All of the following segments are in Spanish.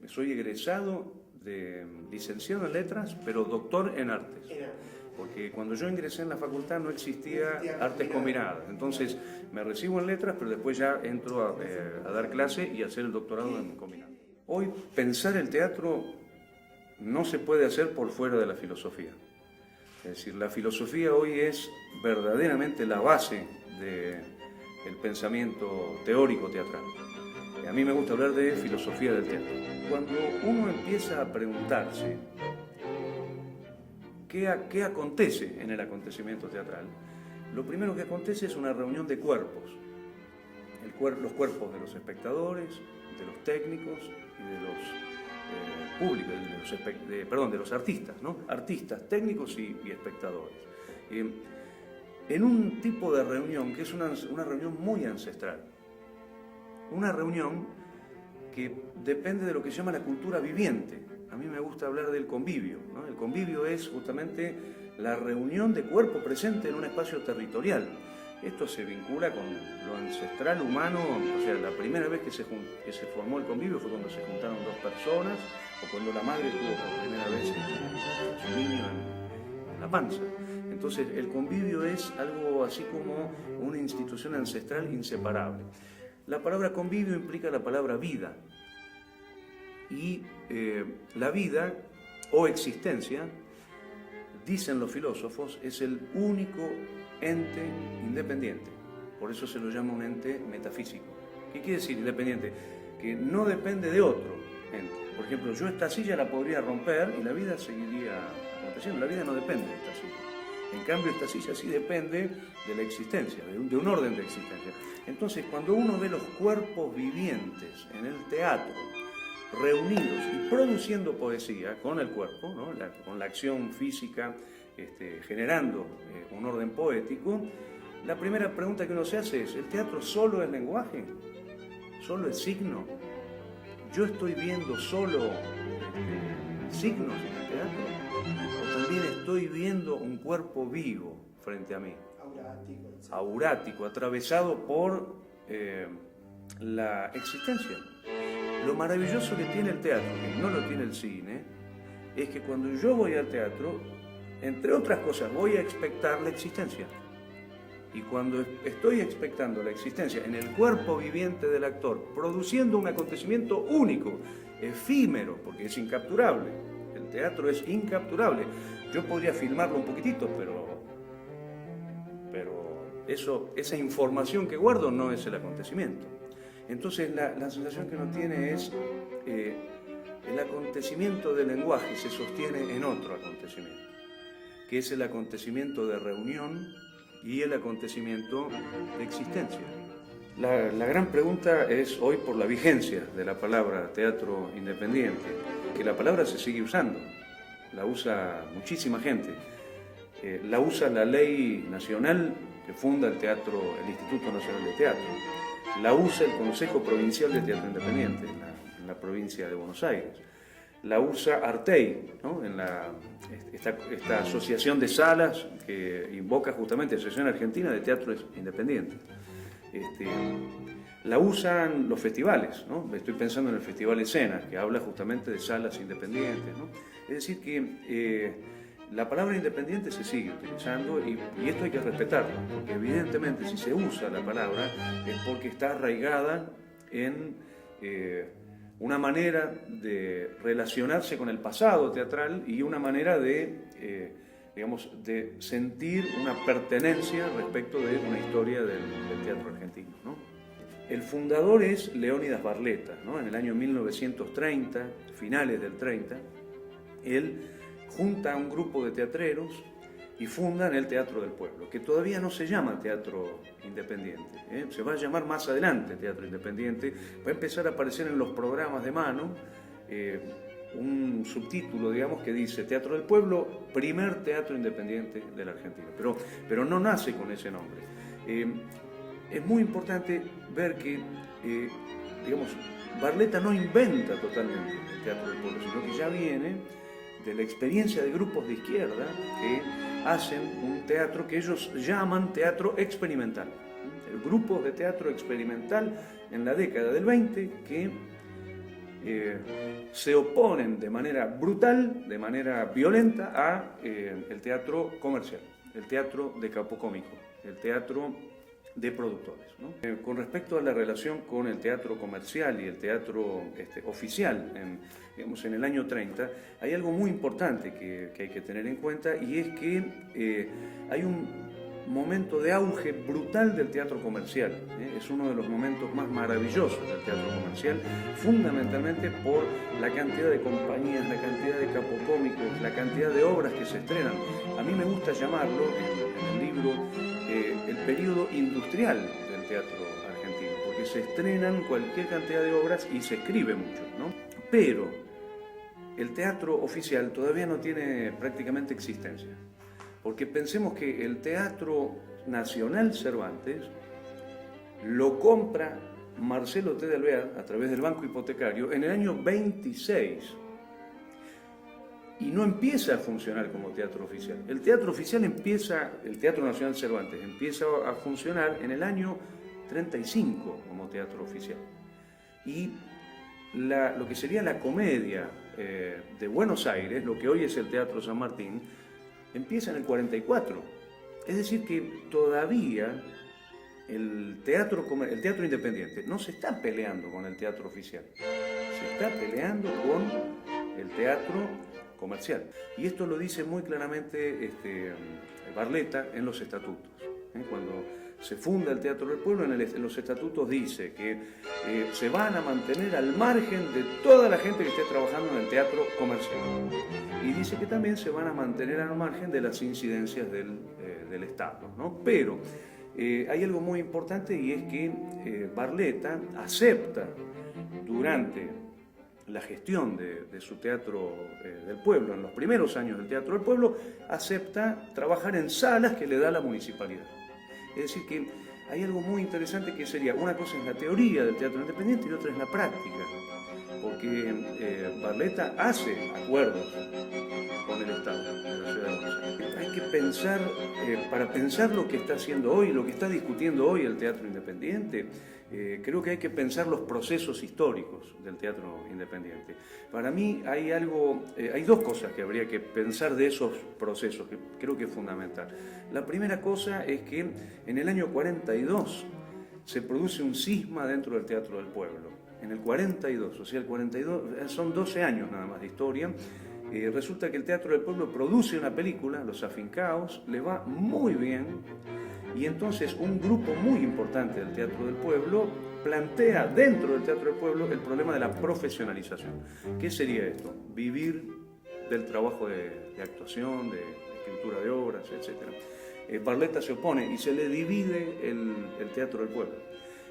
Soy egresado de licenciado en letras, pero doctor en artes. Porque cuando yo ingresé en la facultad no existía artes combinadas. Entonces me recibo en letras, pero después ya entro a dar clase y a hacer el doctorado en combinado. Hoy pensar el teatro no se puede hacer por fuera de la filosofía. Es decir, la filosofía hoy es verdaderamente la base del pensamiento teórico teatral. A mí me gusta hablar de filosofía del teatro. Cuando uno empieza a preguntarse qué acontece en el acontecimiento teatral, lo primero que acontece es una reunión de cuerpos. Los cuerpos de los espectadores, de los técnicos y de los públicos, de los artistas, ¿no? Artistas, técnicos y espectadores. En un tipo de reunión que es una reunión muy ancestral. Una reunión que depende de lo que se llama la cultura viviente. A mí me gusta hablar del convivio, ¿no? El convivio es justamente la reunión de cuerpo presente en un espacio territorial. Esto se vincula con lo ancestral humano, o sea, la primera vez que se formó el convivio fue cuando se juntaron dos personas, o cuando la madre tuvo por primera vez su niño en la panza. Entonces, el convivio es algo así como una institución ancestral inseparable. La palabra convivio implica la palabra vida. Y la vida o existencia, dicen los filósofos, es el único ente independiente. Por eso se lo llama un ente metafísico. ¿Qué quiere decir independiente? Que no depende de otro ente. Por ejemplo, yo esta silla la podría romper y la vida seguiría aconteciendo. La vida no depende de esta silla. En cambio, esta silla sí depende de la existencia, de un orden de existencia. Entonces, cuando uno ve los cuerpos vivientes en el teatro, reunidos y produciendo poesía con el cuerpo, ¿no? Con la acción física, generando un orden poético, la primera pregunta que uno se hace es, ¿el teatro solo es lenguaje? ¿Solo es signo? ¿Yo estoy viendo solo signos en el teatro? ¿O también estoy viendo un cuerpo vivo frente a mí? Aurático, atravesado por la existencia. Lo maravilloso que tiene el teatro, que no lo tiene el cine, es que cuando yo voy al teatro, entre otras cosas, voy a expectar la existencia. Y cuando estoy expectando la existencia en el cuerpo viviente del actor, produciendo un acontecimiento único, efímero, porque es incapturable. El teatro es incapturable. Yo podría filmarlo un poquitito, pero esa información que guardo no es el acontecimiento. Entonces la sensación que uno tiene es el acontecimiento del lenguaje se sostiene en otro acontecimiento, que es el acontecimiento de reunión y el acontecimiento de existencia. La gran pregunta es hoy por la vigencia de la palabra teatro independiente, que la palabra se sigue usando, la usa muchísima gente, la usa la ley nacional que funda el Instituto Nacional de Teatro, la usa el Consejo Provincial de Teatro Independiente en la provincia de Buenos Aires, la usa Artei, ¿no? Esta asociación de salas que invoca justamente la Asociación Argentina de Teatro Independiente. La usan los festivales, ¿no? Estoy pensando en el Festival Escenas, que habla justamente de salas independientes, ¿no? Es decir que la palabra independiente se sigue utilizando y esto hay que respetarlo, porque evidentemente si se usa la palabra es porque está arraigada en una manera de relacionarse con el pasado teatral y una manera de sentir una pertenencia respecto de una historia del teatro argentino, ¿no? El fundador es Leónidas Barletta, ¿no? En el año 1930, finales del 30, él junta a un grupo de teatreros y fundan el Teatro del Pueblo, que todavía no se llama Teatro Independiente, ¿eh? Se va a llamar más adelante Teatro Independiente, va a empezar a aparecer en los programas de mano un subtítulo, digamos, que dice Teatro del Pueblo, primer teatro independiente de la Argentina, pero no nace con ese nombre. Es muy importante ver que, Barletta no inventa totalmente el Teatro del Pueblo, sino que ya viene de la experiencia de grupos de izquierda que hacen un teatro que ellos llaman teatro experimental. Grupos de teatro experimental en la década del 20 que se oponen de manera brutal, de manera violenta a el teatro comercial, el teatro de capocómico, el teatro de productores, ¿no? Con respecto a la relación con el teatro comercial y el teatro oficial, digamos, en el año 30, hay algo muy importante que hay que tener en cuenta, y es que hay un momento de auge brutal del teatro comercial. Es uno de los momentos más maravillosos del teatro comercial, fundamentalmente por la cantidad de compañías, la cantidad de capocómicos, la cantidad de obras que se estrenan. A mí me gusta llamarlo, en el libro, el periodo industrial del teatro argentino, porque se estrenan cualquier cantidad de obras y se escribe mucho, ¿no? Pero el teatro oficial todavía no tiene prácticamente existencia. Porque pensemos que el Teatro Nacional Cervantes lo compra Marcelo T. de Alvear a través del Banco Hipotecario en el año 26 y no empieza a funcionar como teatro oficial. El teatro oficial el Teatro Nacional Cervantes empieza a funcionar en el año 35 como teatro oficial. Y lo que sería la comedia de Buenos Aires, lo que hoy es el Teatro San Martín, empieza en el 44. Es decir, que todavía el teatro independiente no se está peleando con el teatro oficial, se está peleando con el teatro comercial. Y esto lo dice muy claramente Barletta en los estatutos. Cuando se funda el Teatro del Pueblo, en los estatutos dice que se van a mantener al margen de toda la gente que esté trabajando en el teatro comercial. Y dice que también se van a mantener al margen de las incidencias del Estado, ¿no? Pero hay algo muy importante, y es que Barletta acepta durante la gestión de su Teatro del Pueblo, en los primeros años del Teatro del Pueblo, acepta trabajar en salas que le da la municipalidad. Es decir, que hay algo muy interesante, que sería, una cosa es la teoría del teatro independiente y otra es la práctica, porque Barletta hace acuerdos con el Estado de la Ciudad de Buenos Aires. Hay que pensar, para pensar lo que está haciendo hoy, lo que está discutiendo hoy el teatro independiente, creo que hay que pensar los procesos históricos del teatro independiente. Para mí hay dos cosas que habría que pensar de esos procesos, que creo que es fundamental. La primera cosa es que en el año 42 se produce un cisma dentro del Teatro del Pueblo. En el 42, o sea, el 42, son 12 años nada más de historia. Resulta que el Teatro del Pueblo produce una película, Los Afincaos, le va muy bien, y entonces un grupo muy importante del Teatro del Pueblo plantea dentro del Teatro del Pueblo el problema de la profesionalización. ¿Qué sería esto? Vivir del trabajo de actuación, de escritura de obras, etc. Barletta se opone y se le divide el Teatro del Pueblo.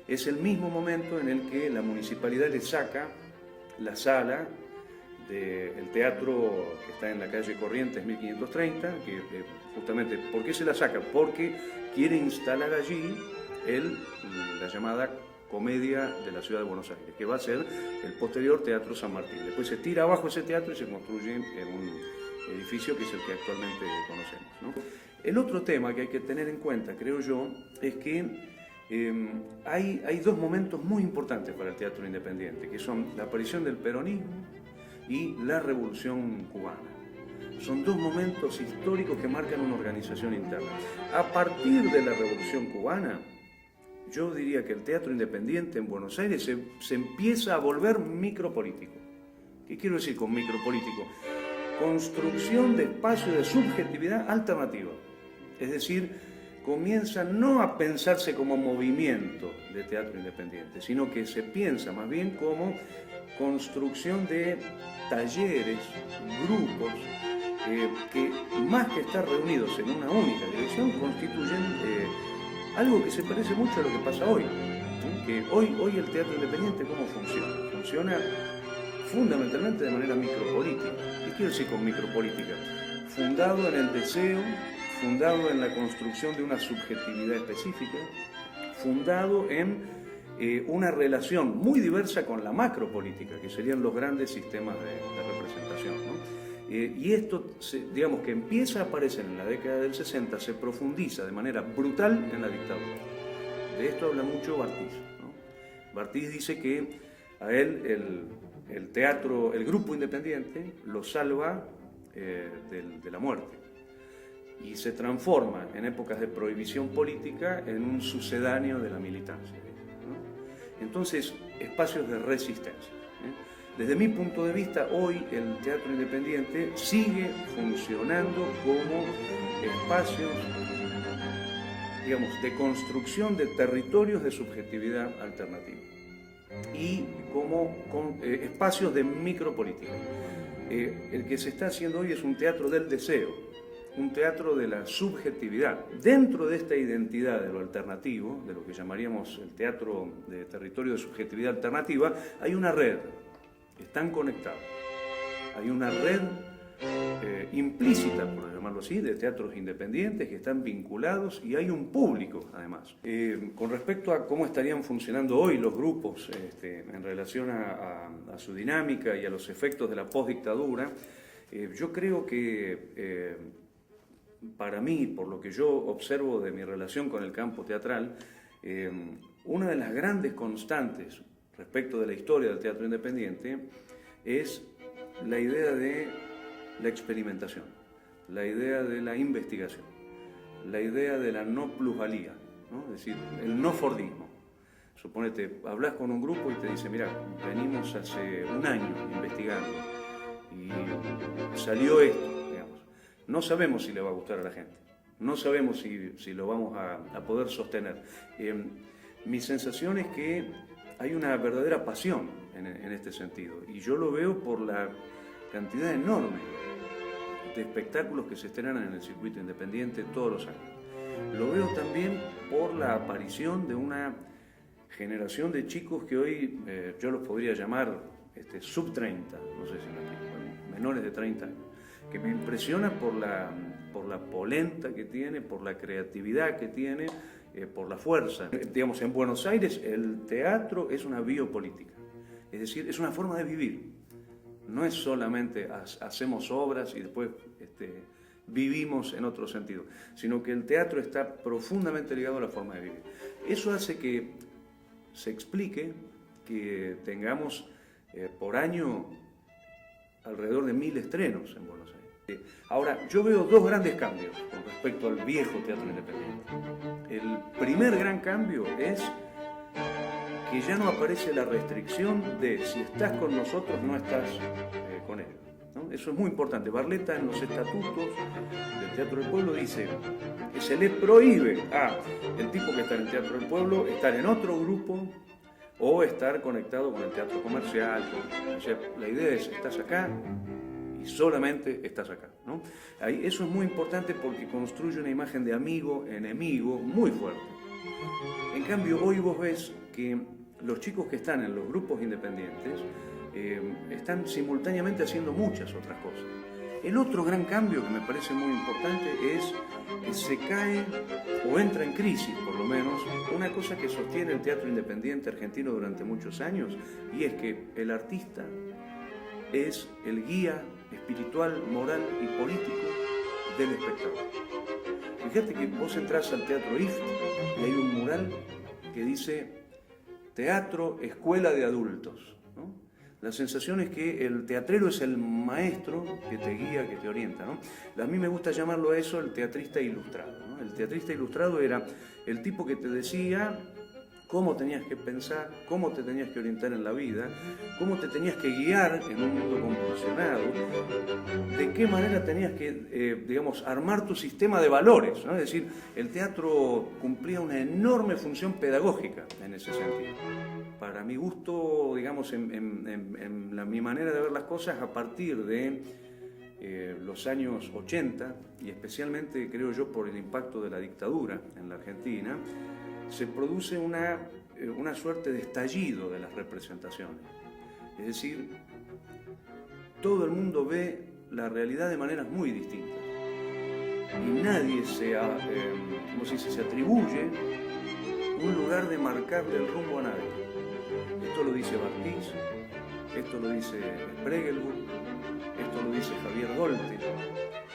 Es el mismo momento en el que la municipalidad le saca la sala del teatro que está en la calle Corrientes 1530, que justamente, ¿por qué se la saca? Porque quiere instalar allí la llamada Comedia de la Ciudad de Buenos Aires, que va a ser el posterior Teatro San Martín. Después se tira abajo ese teatro y se construye en un edificio que es el que actualmente conocemos, ¿no? El otro tema que hay que tener en cuenta, creo yo, es que hay dos momentos muy importantes para el teatro independiente, que son la aparición del peronismo y la Revolución Cubana. Son dos momentos históricos que marcan una organización interna. A partir de la Revolución Cubana, yo diría que el teatro independiente en Buenos Aires se empieza a volver micropolítico. ¿Qué quiero decir con micropolítico? Construcción de espacios de subjetividad alternativa. Es decir, comienza no a pensarse como movimiento de teatro independiente, sino que se piensa más bien como construcción de talleres, grupos, que más que estar reunidos en una única dirección, constituyen algo que se parece mucho a lo que pasa hoy. Que hoy el teatro independiente, ¿cómo funciona? Funciona fundamentalmente de manera micropolítica. ¿Qué quiero decir con micropolítica? Fundado en el deseo, fundado en la construcción de una subjetividad específica, fundado en una relación muy diversa con la macropolítica, que serían los grandes sistemas de representación, ¿no? Y esto, digamos que empieza a aparecer en la década del 60, se profundiza de manera brutal en la dictadura. De esto habla mucho Bartís, ¿no? Bartís dice que a él el teatro, el grupo independiente lo salva de la muerte y se transforma en épocas de prohibición política en un sucedáneo de la militancia, ¿no? Entonces, espacios de resistencia. Desde mi punto de vista, hoy el teatro independiente sigue funcionando como espacios, digamos, de construcción de territorios de subjetividad alternativa y como espacios de micropolítica. El que se está haciendo hoy es un teatro del deseo, un teatro de la subjetividad. Dentro de esta identidad de lo alternativo, de lo que llamaríamos el teatro de territorio de subjetividad alternativa, hay una red, están conectados. Hay una red implícita, por llamarlo así, de teatros independientes que están vinculados y hay un público, además. Con respecto a cómo estarían funcionando hoy los grupos en relación a su dinámica y a los efectos de la postdictadura, yo creo que para mí, por lo que yo observo de mi relación con el campo teatral, una de las grandes constantes respecto de la historia del teatro independiente es la idea de la experimentación, la idea de la investigación, la idea de la no plusvalía, ¿no? Es decir, el no fordismo. Suponete, hablas con un grupo y te dice, mira, venimos hace un año investigando y salió esto, digamos. No sabemos si le va a gustar a la gente, no sabemos si lo vamos a poder sostener. Mi sensación es que hay una verdadera pasión en este sentido y yo lo veo por la cantidad enorme de espectáculos que se estrenan en el circuito independiente todos los años. Lo veo también por la aparición de una generación de chicos que hoy yo los podría llamar sub 30, no sé si me explico, menores de 30 años, que me impresiona por la polenta que tiene, por la creatividad que tiene, por la fuerza. Digamos, en Buenos Aires el teatro es una biopolítica, es decir, es una forma de vivir. No es solamente hacemos obras y después vivimos en otro sentido, sino que el teatro está profundamente ligado a la forma de vivir. Eso hace que se explique que tengamos por año alrededor de 1000 estrenos en Buenos Aires. Ahora, yo veo dos grandes cambios con respecto al viejo teatro independiente. El primer gran cambio es que ya no aparece la restricción de si estás con nosotros no estás con él, ¿no? Eso es muy importante. Barletta en los estatutos del Teatro del Pueblo dice que se le prohíbe a el tipo que está en el Teatro del Pueblo estar en otro grupo o estar conectado con el teatro comercial. O sea, la idea es, estás acá y solamente estás acá, ¿no? Eso es muy importante porque construye una imagen de amigo-enemigo muy fuerte. En cambio, hoy vos ves que los chicos que están en los grupos independientes están simultáneamente haciendo muchas otras cosas. El otro gran cambio que me parece muy importante es que se cae o entra en crisis, por lo menos, una cosa que sostiene el teatro independiente argentino durante muchos años, y es que el artista es el guía espiritual, moral y político del espectador. Fíjate que vos entrás al Teatro IFT y hay un mural que dice Teatro Escuela de Adultos, ¿no? La sensación es que el teatrero es el maestro que te guía, que te orienta, ¿no? A mí me gusta llamarlo a eso el teatrista ilustrado, ¿no? El teatrista ilustrado era el tipo que te decía cómo tenías que pensar, cómo te tenías que orientar en la vida, cómo te tenías que guiar en un mundo convulsionado, de qué manera tenías que, digamos, armar tu sistema de valores, ¿no? Es decir, el teatro cumplía una enorme función pedagógica en ese sentido. Para mi gusto, digamos, mi manera de ver las cosas, a partir de los años 80, y especialmente, creo yo, por el impacto de la dictadura en la Argentina, se produce una suerte de estallido de las representaciones. Es decir, todo el mundo ve la realidad de maneras muy distintas. Y nadie se atribuye un lugar de marcarle el rumbo a nadie. Esto lo dice Bartiz, esto lo dice Spregelburg, esto lo dice Javier Dolte,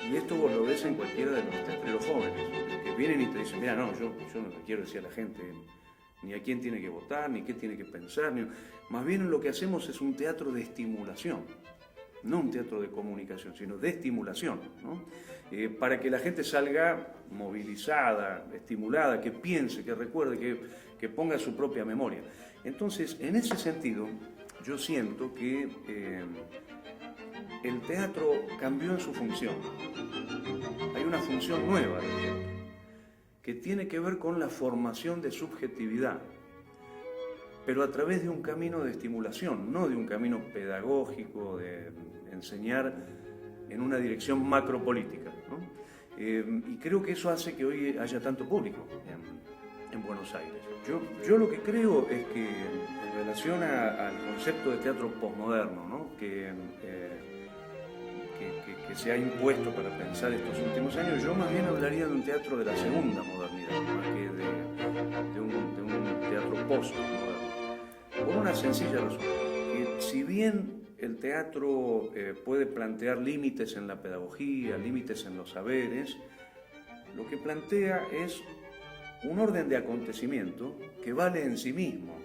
y esto vos lo ves en cualquiera de los teatreros jóvenes, que vienen y te dicen, mira, no, yo no le quiero decir a la gente ni a quién tiene que votar, ni qué tiene que pensar. Más bien lo que hacemos es un teatro de estimulación, no un teatro de comunicación, sino de estimulación, ¿no? Para que la gente salga movilizada, estimulada, que piense, que recuerde, que ponga su propia memoria. Entonces, en ese sentido, yo siento que el teatro cambió en su función. Hay una función nueva del teatro, que tiene que ver con la formación de subjetividad, pero a través de un camino de estimulación, no de un camino pedagógico, de enseñar en una dirección macropolítica, ¿no? Y creo que eso hace que hoy haya tanto público en Buenos Aires. Yo lo que creo es que en relación al concepto de teatro posmoderno, ¿no? que se ha impuesto para pensar estos últimos años, yo más bien hablaría de un teatro de la segunda modernidad, más que de un teatro postmoderno. Por una sencilla razón, que si bien el teatro puede plantear límites en la pedagogía, límites en los saberes, lo que plantea es un orden de acontecimiento que vale en sí mismo,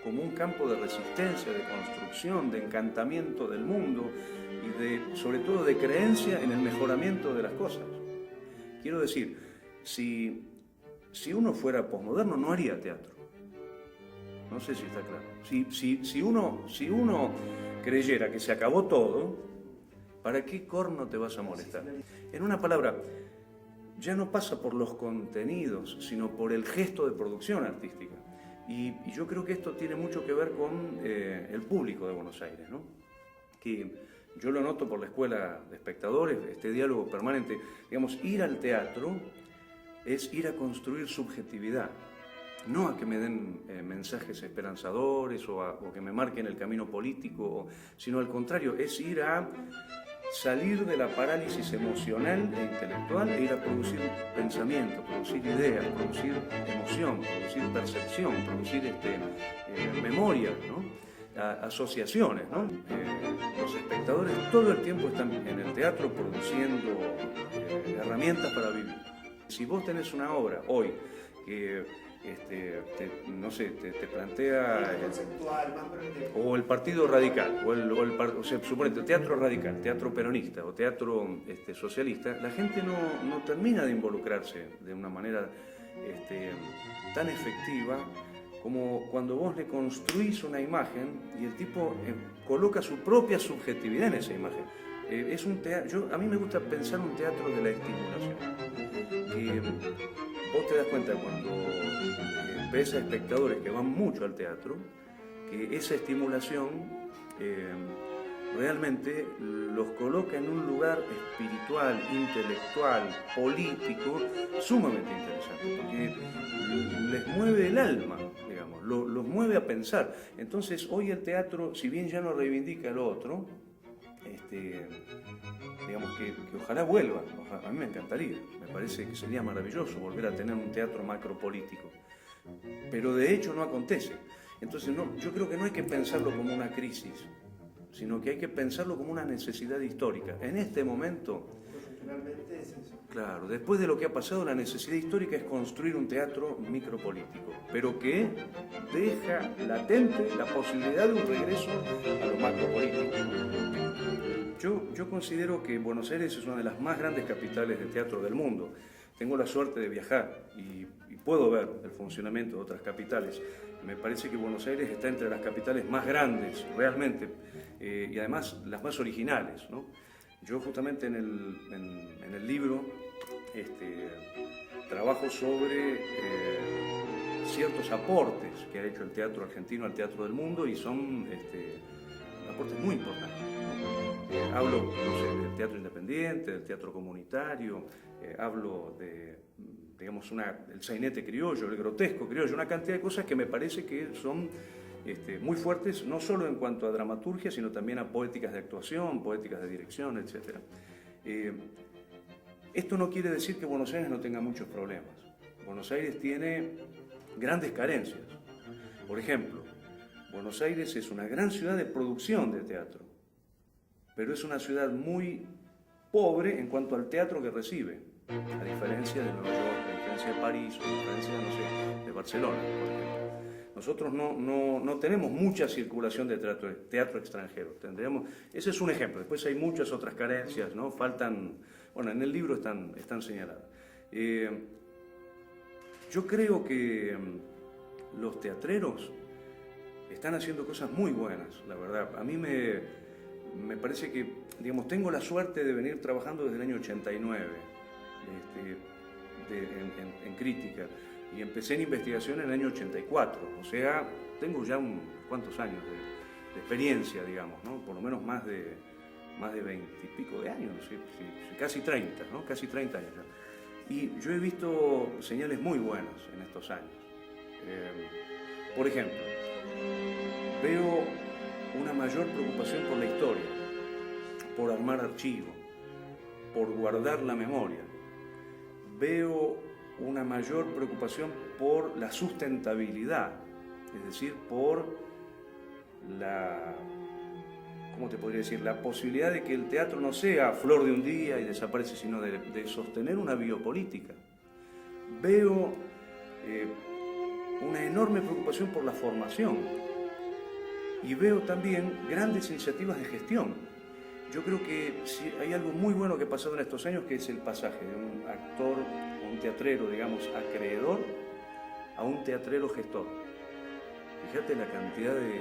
como un campo de resistencia, de construcción, de encantamiento del mundo y sobre todo de creencia en el mejoramiento de las cosas. Quiero decir, si uno fuera posmoderno no haría teatro. No sé si está claro. Si uno creyera que se acabó todo, ¿para qué corno te vas a molestar? En una palabra, ya no pasa por los contenidos, sino por el gesto de producción artística. Y yo creo que esto tiene mucho que ver con el público de Buenos Aires, ¿no? Que yo lo noto por la escuela de espectadores, este diálogo permanente. Digamos, ir al teatro es ir a construir subjetividad, no a que me den mensajes esperanzadores o que me marquen el camino político, sino al contrario, es ir a salir de la parálisis emocional e intelectual e ir a producir pensamiento, producir ideas, producir emoción, producir percepción, producir memoria, ¿no? Asociaciones, ¿no? Los espectadores todo el tiempo están en el teatro produciendo herramientas para vivir. Si vos tenés una obra hoy que te plantea o el Partido Radical o sea, suponete, teatro radical, teatro peronista o teatro socialista, la gente no termina de involucrarse de una manera tan efectiva como cuando vos le construís una imagen y el tipo coloca su propia subjetividad en esa imagen. Es un teatro, a mí me gusta pensar un teatro de la estimulación. Vos te das cuenta cuando ves a espectadores que van mucho al teatro, que esa estimulación realmente los coloca en un lugar espiritual, intelectual, político, sumamente interesante, porque les mueve el alma, digamos, los mueve a pensar. Entonces hoy el teatro, si bien ya no reivindica lo otro, digamos que ojalá vuelva, a mí me encantaría, me parece que sería maravilloso volver a tener un teatro macropolítico, pero de hecho no acontece. Entonces yo creo que no hay que pensarlo como una crisis, sino que hay que pensarlo como una necesidad histórica. En este momento, claro, después de lo que ha pasado, la necesidad histórica es construir un teatro micropolítico, pero que deja latente la posibilidad de un regreso a lo macropolítico. Yo considero que Buenos Aires es una de las más grandes capitales de teatro del mundo. Tengo la suerte de viajar y puedo ver el funcionamiento de otras capitales. Me parece que Buenos Aires está entre las capitales más grandes, realmente, y además las más originales, ¿no? Yo justamente en el libro trabajo sobre ciertos aportes que ha hecho el teatro argentino al teatro del mundo y son aportes muy importantes. Hablo, no sé, del teatro independiente, del teatro comunitario, hablo de, digamos, el sainete criollo, el grotesco criollo, una cantidad de cosas que me parece que son muy fuertes, no solo en cuanto a dramaturgia, sino también a poéticas de actuación, poéticas de dirección, etc. Esto no quiere decir que Buenos Aires no tenga muchos problemas. Buenos Aires tiene grandes carencias. Por ejemplo, Buenos Aires es una gran ciudad de producción de teatro, pero es una ciudad muy pobre en cuanto al teatro que recibe. a diferencia de Nueva York, a diferencia de París, o a diferencia, no sé, de Barcelona, por ejemplo. Nosotros no tenemos mucha circulación de teatro extranjero. Ese es un ejemplo. Después hay muchas otras carencias, ¿no? Faltan, bueno, en el libro están señaladas. Yo creo que los teatreros están haciendo cosas muy buenas, la verdad. A mí me parece que, digamos, tengo la suerte de venir trabajando desde el año 89 en crítica, y empecé en investigación en el año 84, o sea, tengo ya cuantos años de experiencia, digamos, ¿no? Por lo menos más de 20 y pico de años, sí, casi 30, ¿no? Casi 30 años ya. Y yo he visto señales muy buenas en estos años. Por ejemplo, veo una mayor preocupación por la historia, por armar archivo, por guardar la memoria. Veo una mayor preocupación por la sustentabilidad, es decir, por ¿cómo te podría decir? La posibilidad de que el teatro no sea flor de un día y desaparece, sino de sostener una biopolítica. Veo una enorme preocupación por la formación y veo también grandes iniciativas de gestión. Yo creo que si hay algo muy bueno que ha pasado en estos años, que es el pasaje de un actor, un teatrero, digamos, acreedor, a un teatrero gestor. Fíjate la cantidad de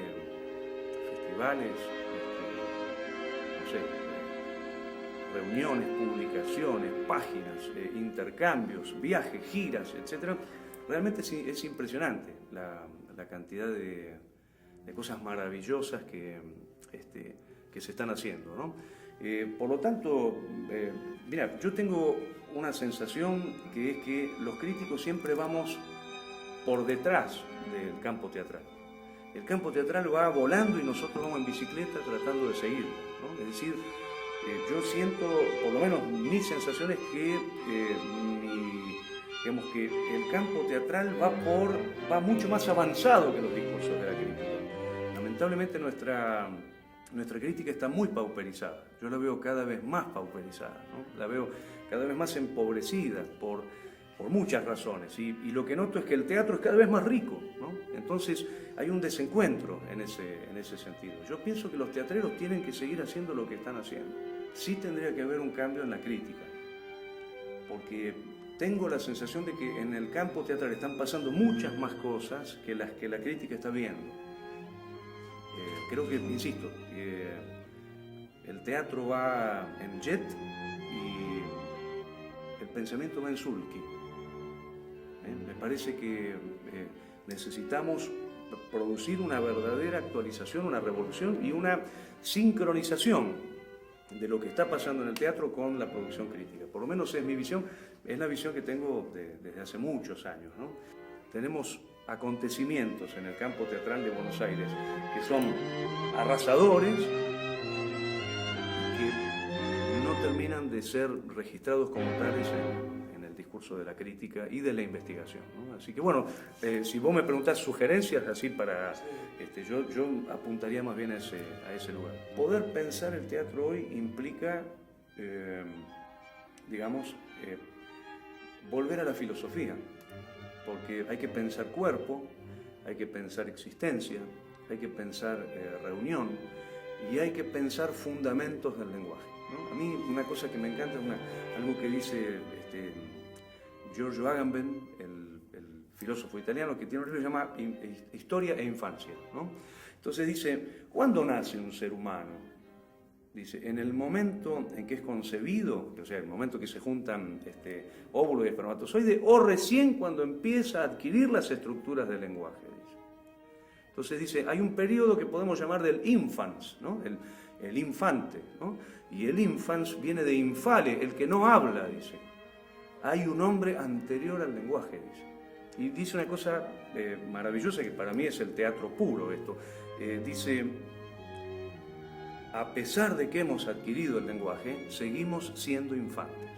festivales, no sé, reuniones, publicaciones, páginas, intercambios, viajes, giras, etc. Realmente es impresionante la cantidad de cosas maravillosas que se están haciendo, ¿no? Por lo tanto, mira, yo tengo una sensación que es que los críticos siempre vamos por detrás del campo teatral. El campo teatral va volando y nosotros vamos en bicicleta tratando de seguirlo, ¿no? Es decir, yo siento, por lo menos mi sensación es que, digamos que el campo teatral va mucho más avanzado que los discursos de la crítica. Lamentablemente nuestra crítica está muy pauperizada. Yo la veo cada vez más pauperizada, ¿no? La veo cada vez más empobrecida por muchas razones. Y lo que noto es que el teatro es cada vez más rico, ¿no? Entonces hay un desencuentro en ese sentido. Yo pienso que los teatreros tienen que seguir haciendo lo que están haciendo. Sí tendría que haber un cambio en la crítica, porque tengo la sensación de que en el campo teatral están pasando muchas más cosas que las que la crítica está viendo. Creo que, insisto, el teatro va en jet y el pensamiento va en sulky. Me parece que necesitamos producir una verdadera actualización, una revolución y una sincronización de lo que está pasando en el teatro con la producción crítica. Por lo menos es mi visión, es la visión que tengo desde hace muchos años, ¿no? Tenemos acontecimientos en el campo teatral de Buenos Aires que son arrasadores y que no terminan de ser registrados como tales en el discurso de la crítica y de la investigación, ¿no? Así que bueno, si vos me preguntás sugerencias así para, yo apuntaría más bien a ese lugar. Poder pensar el teatro hoy implica, digamos, volver a la filosofía. Porque hay que pensar cuerpo, hay que pensar existencia, hay que pensar reunión y hay que pensar fundamentos del lenguaje, ¿no? A mí una cosa que me encanta es algo que dice Giorgio Agamben, el filósofo italiano, que tiene un libro que se llama Historia e Infancia, ¿no? Entonces dice, ¿cuándo nace un ser humano? Dice, en el momento en que es concebido, o sea, el momento que se juntan óvulo y espermatozoide, o recién cuando empieza a adquirir las estructuras del lenguaje. Dice. Entonces dice, hay un periodo que podemos llamar del infans, ¿no? El infante, ¿no? Y el infans viene de infale, el que no habla, dice. Hay un hombre anterior al lenguaje, dice. Y dice una cosa maravillosa que para mí es el teatro puro esto. Dice, a pesar de que hemos adquirido el lenguaje, seguimos siendo infantes.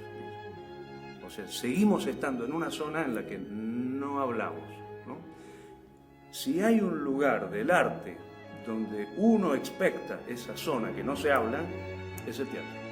O sea, seguimos estando en una zona en la que no hablamos, ¿no? Si hay un lugar del arte donde uno expecta esa zona que no se habla, es el teatro.